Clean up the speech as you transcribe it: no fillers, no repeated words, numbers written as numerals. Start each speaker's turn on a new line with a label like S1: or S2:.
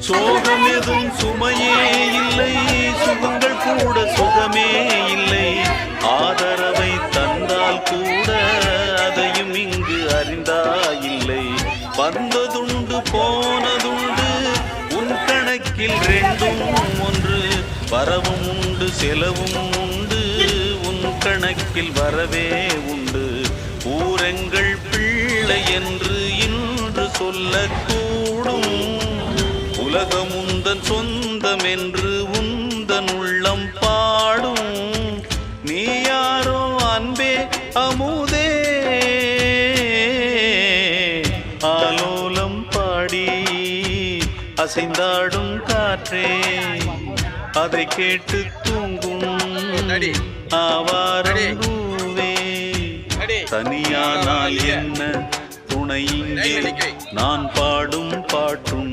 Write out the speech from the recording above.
S1: சோகம் எதுவும் சுமையே இல்லை, சுகங்கள் கூட சுகமே இல்லை. ஆதரவை தந்தால் கூட அதையும் இங்கு அறிந்தாயில்லை. வந்ததுண்டு போனதுண்டு உன் கணக்கில் ரெண்டும் ஒன்று. வரவும் உண்டு செலவும் உண்டு, உன் கணக்கில் வரவே உண்டு. ஊரெங்கள் பிள்ளை என்று இன்று சொல்லக்கூடும். உலகம் உந்தன் சொந்தம் என்று உந்தன் உள்ளம் பாடும். நீ யாரோ அன்பே அமுதே, ஆலோலம் பாடி அசைந்தாடும் காற்றே, அதை கேட்டு தூங்கும் ஆவாரம் பூவே. தனியானால் என்ன துணை இங்கே, நான் பாடும் பாட்டும்